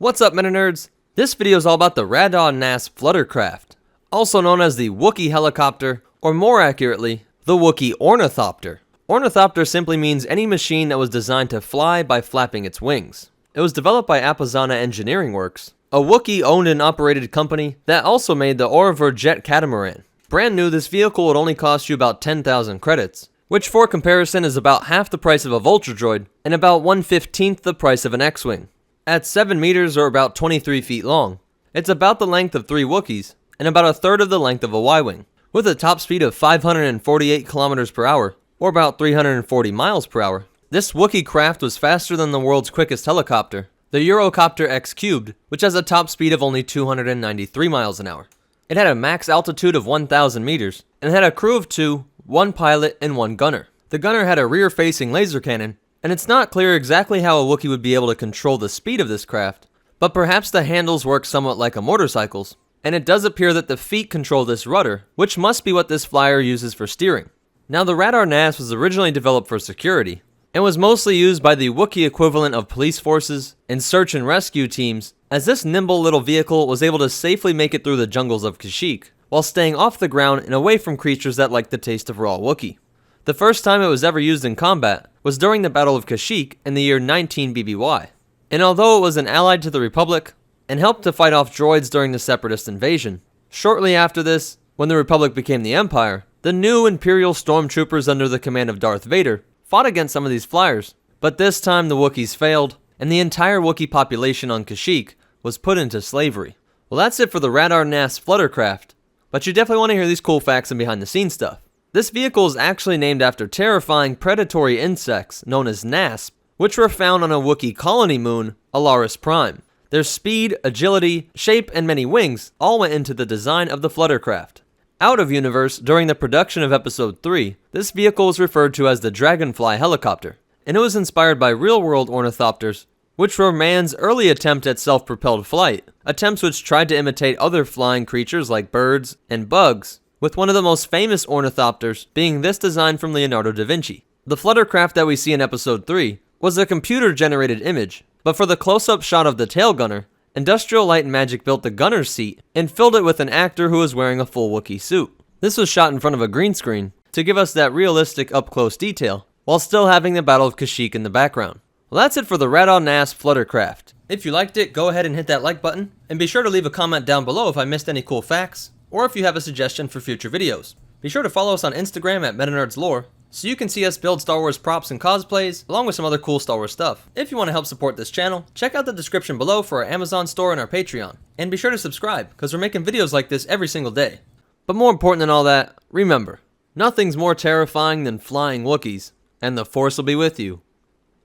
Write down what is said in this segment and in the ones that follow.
What's up, Meta Nerds? This video is all about the Raddaugh Gnasp Fluttercraft, also known as the Wookie helicopter, or more accurately, the Wookie ornithopter. Ornithopter simply means any machine that was designed to fly by flapping its wings. It was developed by Apazana Engineering Works, a Wookiee owned and operated company that also made the Aurivor jet catamaran. Brand new, this vehicle would only cost you about 10,000 credits, which for comparison is about half the price of a Vulture droid and about 1/15 the price of an X-Wing. At 7 meters or about 23 feet long, it's about the length of 3 Wookiees and about a third of the length of a Y-Wing. With a top speed of 548 kilometers per hour, or about 340 miles per hour, this Wookie craft was faster than the world's quickest helicopter, the Eurocopter X Cubed, which has a top speed of only 293 miles an hour. It had a max altitude of 1,000 meters, and had a crew of 2, 1 pilot and 1 gunner. The gunner had a rear-facing laser cannon, and it's not clear exactly how a Wookiee would be able to control the speed of this craft, but perhaps the handles work somewhat like a motorcycle's, and it does appear that the feet control this rudder, which must be what this flyer uses for steering. Now, the Raddaugh Gnasp was originally developed for security, and was mostly used by the Wookiee equivalent of police forces and search and rescue teams, as this nimble little vehicle was able to safely make it through the jungles of Kashyyyk, while staying off the ground and away from creatures that like the taste of raw Wookiee. The first time it was ever used in combat was during the Battle of Kashyyyk in the year 19 BBY, and although it was an ally to the Republic and helped to fight off droids during the Separatist invasion, shortly after this, when the Republic became the Empire, the new Imperial stormtroopers under the command of Darth Vader fought against some of these flyers, but this time the Wookiees failed, and the entire Wookiee population on Kashyyyk was put into slavery. Well, that's it for the Raddaugh Gnasp Fluttercraft, but you definitely want to hear these cool facts and behind-the-scenes stuff. This vehicle is actually named after terrifying predatory insects known as Gnasp, which were found on a Wookiee colony moon, Alaris Prime. Their speed, agility, shape, and many wings all went into the design of the Fluttercraft. Out of universe, during the production of Episode 3, this vehicle was referred to as the Dragonfly helicopter, and it was inspired by real-world ornithopters, which were man's early attempt at self-propelled flight, attempts which tried to imitate other flying creatures like birds and bugs, with one of the most famous ornithopters being this design from Leonardo da Vinci. The Fluttercraft that we see in Episode 3 was a computer-generated image, but for the close-up shot of the tail gunner, Industrial Light and Magic built the gunner's seat and filled it with an actor who was wearing a full Wookiee suit. This was shot in front of a green screen to give us that realistic up-close detail, while still having the Battle of Kashyyyk in the background. Well, that's it for the Raddaugh Gnasp Fluttercraft. If you liked it, go ahead and hit that like button, and be sure to leave a comment down below if I missed any cool facts, or if you have a suggestion for future videos. Be sure to follow us on Instagram at MetaNerdsLore, so you can see us build Star Wars props and cosplays, along with some other cool Star Wars stuff. If you want to help support this channel, check out the description below for our Amazon store and our Patreon. And be sure to subscribe, because we're making videos like this every single day. But more important than all that, remember, nothing's more terrifying than flying Wookiees, and the Force will be with you.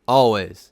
Always.